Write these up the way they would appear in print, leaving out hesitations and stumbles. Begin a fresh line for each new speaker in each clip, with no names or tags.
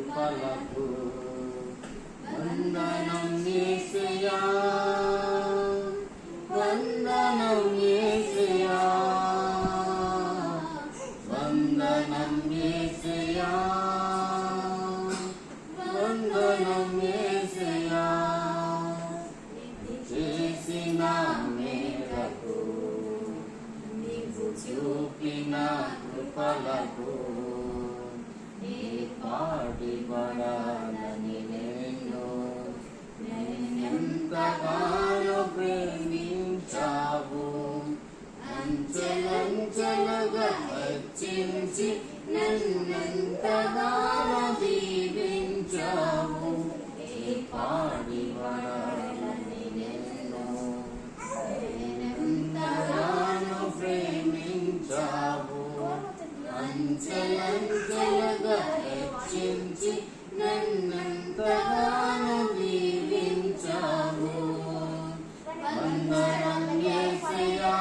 కృపలకు వందనం యేసయ్యా, వందనం యేసయ్యా, వందనం యేసయ్యా, వందనం యేసయ్యా. చేసిన మేరకు నీవు చూపిన కృపలకు పాడిపడాలని నేనెంతగానో ప్రేమించావు, అంచెలంచెలుగా హెచ్చించి నన్నెంతగానో దీవించావు. పాడిపడాలని నేనెంతగానో ప్రేమించావు, అంచెలంచెలుగా హెచ్చించి నన్నెంతగానో దీవించావు. వందనం యేసయ్యా,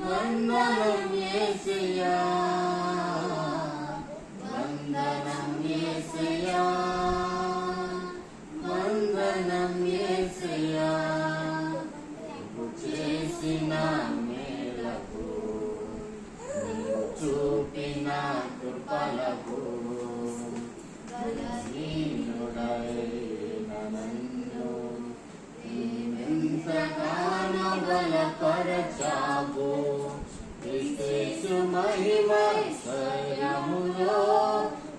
వందనం యేసయ్యా, వందనం యేసయ్యా, వందనం యేసయ్యా. నీవు చేసిన మేలకు నీవు చూపిన కృపలకు బలహీనుడైన నన్ను నీవెంతగానో బలపరచావు. క్రీస్తు మహిమ ఐశ్వర్యములో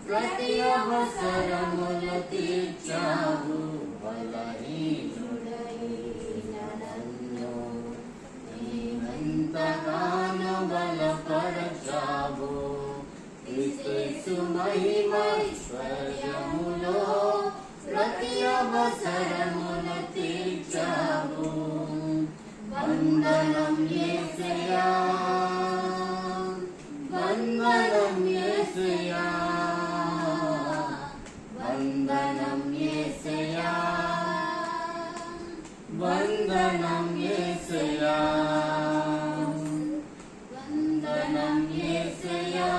ప్రతి అవసరములు తీర్చావు. బలహీనుడైన నన్ను నీవెంతగానో బలపరచావు. క్రీస్తు మహిమ ఐశ్వర్యములో ప్రతి అవసరములు తీర్చావు. వందనం యేసయ్యా, వందనం యేసయ్యా, వందనం యేసయ్యా, వందనం యేసయ్యా, వందనం యేసయ్యా,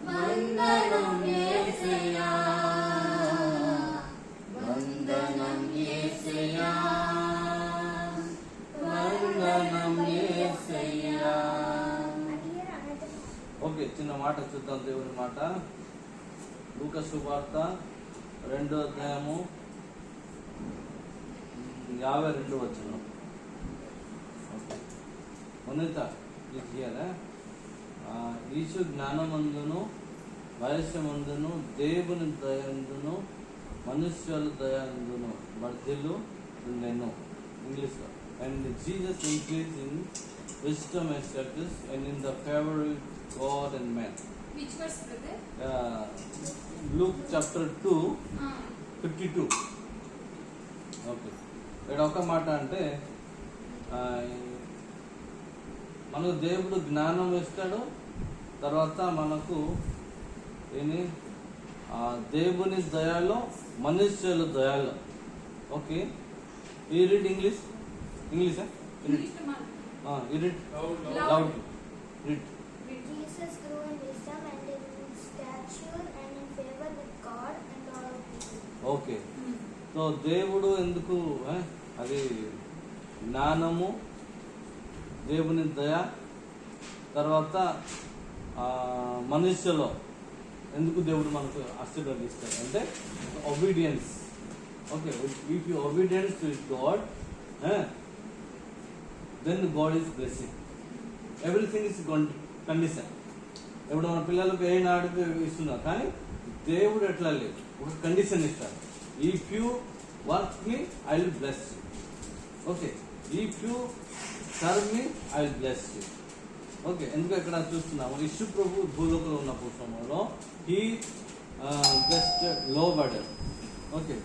వందనం యేసయ్యా, వందనం యేసయ్యా, వందనం యేసయ్యా. ఓకే, చిన్న మాట చూద్దాం. దేవుని మాట లూకా సువార్త 2వ అధ్యాయము 52వ వచనం. ఉన్నత ఈశు జ్ఞానమందును వయస్సమందును దేవుని దయందును మనుష్యుల దయందును వర్ధిల్లు నేను. ఇంగ్లీష్లో and Jesus increase in wisdom and status and in the favor of God and man.
Which verse, brother?
Luke chapter 2 52. Okay, ఇక్కడ ఒక మాట అంటే మనకు దేవుడు జ్ఞానం ఇస్తాడు, తర్వాత మనకు దేవుని దయాలో మనుష్యుల దయాలో. ఓకే, ఈ రీడ్ ఇంగ్లీష్. ఇంగ్లీషా? You read loud. Read.
Jesus grew in wisdom and in stature and in favor with God and all people.
Okay, so దేవుడు ఎందుకు అది జ్ఞానము, దేవుని దయ, తర్వాత మనుష్యలో ఎందుకు దేవుడు మనకు ఆశీర్వదిస్తాడు అంటే obedience. Okay, if you obedience to God, then God is blessing. Everything is condition. ఇప్పుడు మన పిల్లలకు ఏ నాడుకు ఇస్తున్నారు, కానీ దేవుడు ఎట్లా లేదు, ఒక కండిషన్ ఇస్తారు. If you work me I will bless you. Okay, if you serve me I will bless you. Okay, ఎందుకు ఇక్కడ చూస్తున్నాము, యేసు ప్రభు భూలోకంలో ఉన్న సమయంలో హీ జస్ట్ లో బర్డెన్. ఓకే,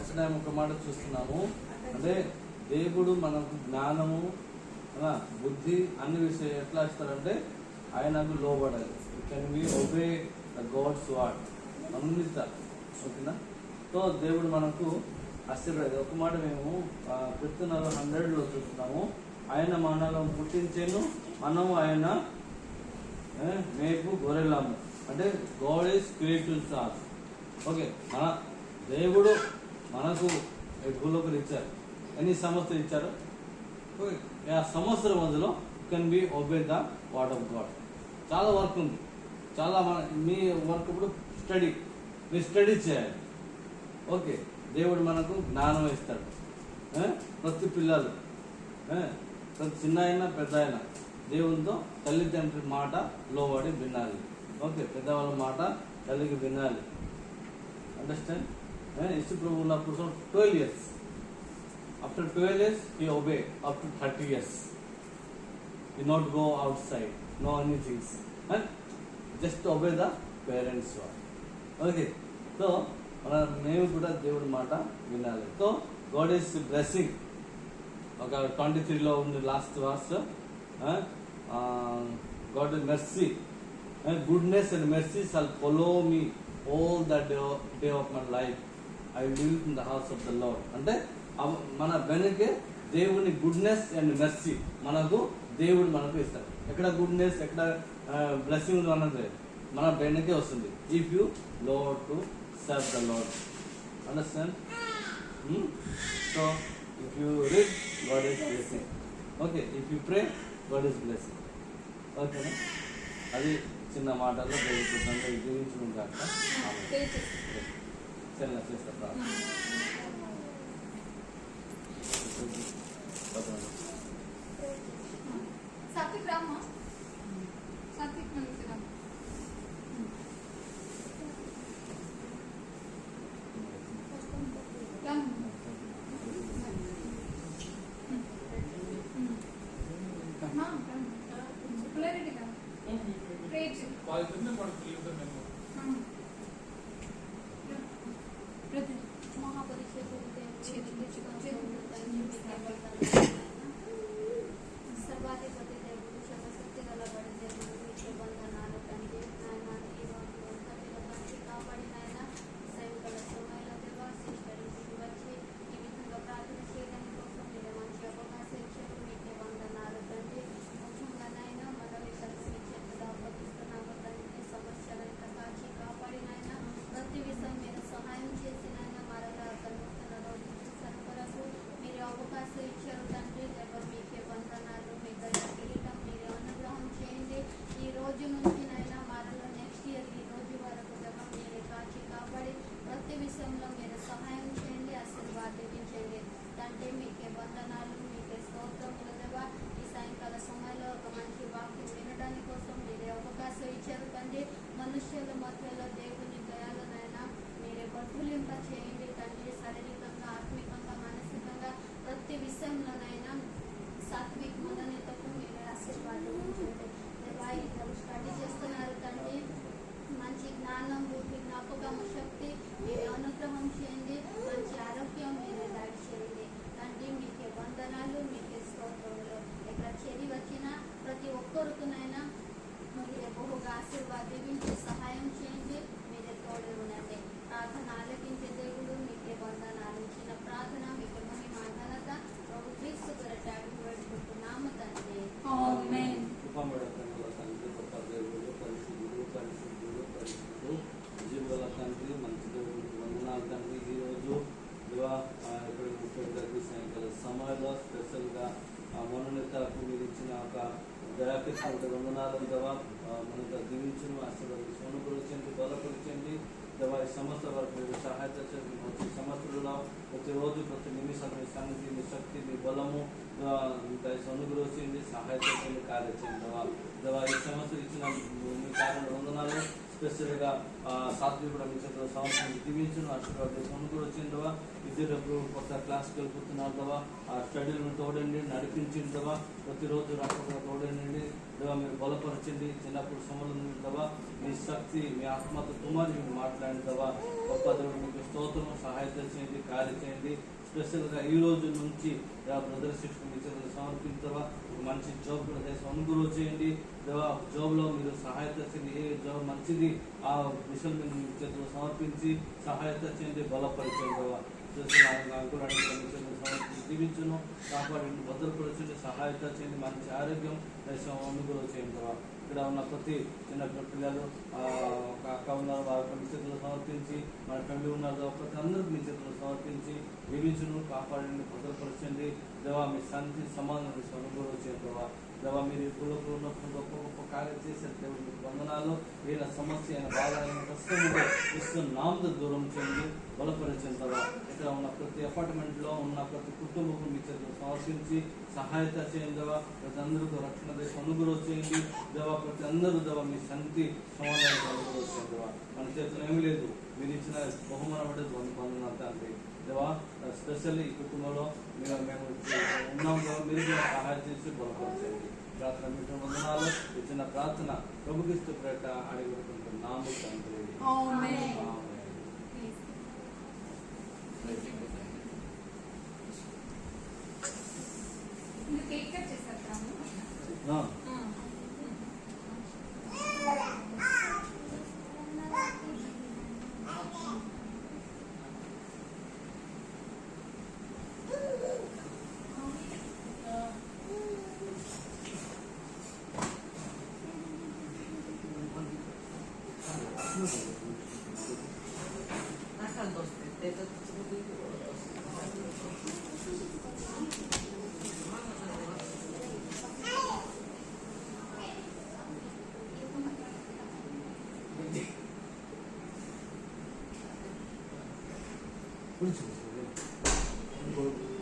ఫస్ట్ టైం ఒక మాట చూస్తున్నాము, అంటే దేవుడు మనకు జ్ఞానము బుద్ధి అన్ని విషయాలు ఎట్లా ఇస్తారంటే ఆయనకు లోబడాలి. Can we obey the God's word అన్నిత ఓకేనా. సో దేవుడు మనకు ఆశీర్వాదం. ఒక మాట మేము కీర్తనలు 100లో చూస్తున్నాము, ఆయన మనలో పుట్టించేను, మనము ఆయన మేపు గొర్రెలము. అంటే God is creative stars. Okay, మన దేవుడు మనకు భూలోకలు ఇచ్చారు. ఎన్ని సంవత్సరాలు ఇచ్చారు? ఓకే, ఆ సంవత్సరం మధ్యలో can be obey the word of God. చాలా వర్క్ ఉంది, చాలా మీ వర్క్ ఇప్పుడు స్టడీ, మీరు స్టడీ చేయాలి. ఓకే, దేవుడు మనకు జ్ఞానం ఇస్తాడు. ప్రతి పిల్లలు ప్రతి చిన్న అయినా పెద్ద అయినా దేవునితో తల్లిదండ్రుల మాట లోబడి వినాలి. ఓకే, పెద్దవాళ్ళ మాట తల్లికి వినాలి. అండర్స్టాండ్? యేసు ప్రభు ఉన్నప్పుడు 12 years. After 12 years, he obey. Up to 30 years, he not go outside, no anything, and just obey the parents' word. Okay, so మేము కూడా దేవుడి మాట వినాలి. So God is blessing. ఒక 23లో ఉంది last verse, God is mercy, goodness and mercy shall follow me all the day of my life, I live in the house of the Lord. అంటే మన వెనకే దేవుని గుడ్నెస్ అండ్ మెర్సీ మనకు దేవుడు మనకు ఇస్తాడు. ఎక్కడ గుడ్నెస్, ఎక్కడ బ్లెస్సింగ్ అన్నది మన వెనకే వస్తుంది. If you load to serve the Lord. Understand? So if you read, God is blessing. Okay, if you pray, God is blessing. Okay na? అది చిన్న మాటల్లో దేవుడితో జీవించడం కాక చిన్న చేస్తా.
సాత్విక్ రామ్మా, సాత్విక్ మంచి రామ్.
సర్వాధిపతి దేవుడు, సర్వశక్తి గల బడి దేవుడు, విశ్వ బంధనాలు తండ్రి నాయన, ఈ రోజు కాపాడిన ఆయన సైనికుల సమయంలో దేవా సిస్టర్కి వచ్చి ఈ విధంగా ప్రార్థన చేయడానికి కోసం మీరు మంచి అవకాశం ఇచ్చారు. మీకే వందనాలు తండ్రి. ముఖ్యంగా నాయన మనల్ని కలిసి చేతులు అప్పగిస్తున్నాము తండ్రి. సమస్యలను కాచి కాపాడిన ఆయన ప్రతి విషయం మీరు సహాయం చేసిన ఆయన మరలా కలుగుతున్న రోజు చూసిన కొరకు మీరు అవకాశం ఇచ్చారు తండ్రి. దేవ మీకే వందనాలు. మీ దయ కిరీటం మీరు అనుగ్రహం చేయండి. ఈ రోజు నుంచి నైనా మరలా నెక్స్ట్ ఇయర్ ఈ రోజు వరకు దేవ మీరే కాచి కాపాడి ప్రతి విషయంలో మీరు సహాయం చేయండి, ఆశీర్వాదించండి తండ్రి. మీకే వందనాలు, మీకే స్తోత్రములు దేవా. ఈ సాయంకాల సమయంలో ఒక మంచి వాక్యం వినడానికి కోసం మీరే అవకాశం ఇచ్చారు తండ్రి. మనుష్యుల మధ్యలో దేవుని దయాలనైనా మీరే వర్ధులింప చేయండి తండ్రి. శారీరకంగా, ఆత్మికంగా, మానసికంగా ప్రతి విషయంలోనైనా సాత్విక్ మననితకు మీరే ఆశీర్వాదించండి దేవా. ఇద్దరు స్టడీ చేస్తున్నారు తండ్రి. మంచి జ్ఞానం, బుద్ధి, జ్ఞాపకం, శక్తి మీరే అనుగ్రహం చేయండి. మంచి ఆరోగ్యం మీరే దాడి చేయండి తండ్రి. మీకే వందనాలు, మీకే స్తోత్రములు. ఇక్కడ చేరి వచ్చిన ప్రతి ఒక్కరికినైనా మీరే బహుగా ఆశీర్వాదించి సహాయం చేయండి. మీరే తోడు ఉండండి. ప్రార్థన ఆలకించే దేవుడు, మీకే వందనాలు. చిన్న ప్రార్థన మీకే మహిమ ఘనత ప్రభు క్రీస్తు పేరిట వేడుకుంటున్నాము తండ్రి.
ఆమేన్.
కృపమేడతంలో తండ్రి, గొప్ప దేవుడు, పరిశుద్ధుడు, పరిశుద్ధుడు, పరిశుద్ధుడు, జీవుల తండ్రి, మంచి దేవుడు, వందనాలు తండ్రి. ఈరోజు ఇక్కడ ముఖ్యంగా సాయంకాల సమయంలో స్పెషల్గా మనోనేతలకు మీరు ఇచ్చిన ఒక దయాకృష్ణ వందనాలు దేవా. మనతో దీవించును, ఆశీర్వదించి అనుగ్రహించండి, బలపరిచండి దేవా. ఈ సంవత్సరం వరకు మీరు సహాయత చేసి ప్రతి సంవత్సరంలో ప్రతిరోజు ప్రతి నిమిషం మీ సన్నిధి, మీ శక్తి, మీ బలము అనుగ్రహించండి, సహాయత చేయండి, కార్యం చేయండి దేవా. ఈ సంవత్సరం ఇచ్చిన మీ కార్యం వందనాలు. స్పెషల్గా సాత్వి కూడా మీ చేతిలో సమర్పించి దీవించును ఆశీర్వాదం కూడా వచ్చిందవా ఇద్దరు కొత్త క్లాస్కి వెళ్ళిపోతున్నారుదవా ఆ స్టడీలను తోడండి నడిపించిందవా ప్రతిరోజు రాకపోతే తోడండి దేవా మీరు బలపరచండి చిన్నప్పుడు సమయంలో మీ శక్తి మీ ఆత్మతో కుమారి మీరు మాట్లాడినవా గొప్ప దేవుడు మీకు స్తోత్రం సహాయత చేయండి కార్యం చేయండి స్పెషల్గా ఈ రోజు నుంచి బ్రదర్ సిస్టర్ మీ చేతులు సమర్పించవా మంచి జాబ్ కూడా దేశం అనుగ్రహం చేయండి దేవా జాబ్లో మీరు సహాయత చేయండి ఏ జాబ్ మంచిది ఆ విషయం మీరు మీ చేతులు సమర్పించి సహాయత చేయండి బలపరిచండి దేవా అంకురాన్ని సమర్పించి జీవించును కాపాడండి భద్రపరచండి సహాయత చేయండి మంచి ఆరోగ్యం దేశం అనుగ్రహం చేయండి దేవా ఇక్కడ ఉన్న ప్రతి చిన్న పిల్లలు ఒక అక్క ఉన్నారు వారి మీ చేతులు సమర్పించి మన ఫ్యామిలీ ఉన్నారు ప్రతి అందరికీ మీ చేతులు సమర్పించి జీవించును కాపాడండి భద్రపరచండి దేవా మీ శాంతి సమాధానం అనుగ్రహం చేయండి దేవా దేవా మీరు ఇప్పుడు ఉన్నప్పుడు గొప్ప గొప్ప కార్యం చేసే దేవుడు మీకు వందనాలు ఏదైనా సమస్య అయిన బాధ అయిన కష్టంలో ఇస్తున్నాంతో దూరం చేయండి బలపరిచండి దేవా ఇక్కడ ఉన్న ప్రతి అపార్ట్మెంట్లో ఉన్న ప్రతి కుటుంబం మీ చేతులు సమర్పించి సహాయత చేయండి దేవా ప్రతి అందరికీ రక్షణ దేశం అనుగ్రహం చేయండి దేవా ప్రతి అందరూ దేవా మీ శాంతి సమాధానం అనుగ్రహం చేయండి దేవా మన చేతులు ఏమీ లేదు మీరు ఇచ్చిన బహుమానం పడేది వందనాలు తండ్రి దేవా స్పెషల్లీ ఈ కుటుంబంలో మేము ఉన్నాం దేవా మీరు కూడా సహాయం చేసి బలపరచండి ప్రార్థన మీకు వందనాలు ఇచ్చిన ప్రార్థన ప్రభుకిస్తూ ప్రేట అడిగిపోతున్నాము తండ్రి
ఆమేన్. మీరు కేక్ కట్ చేస్తారు రాము?
Which is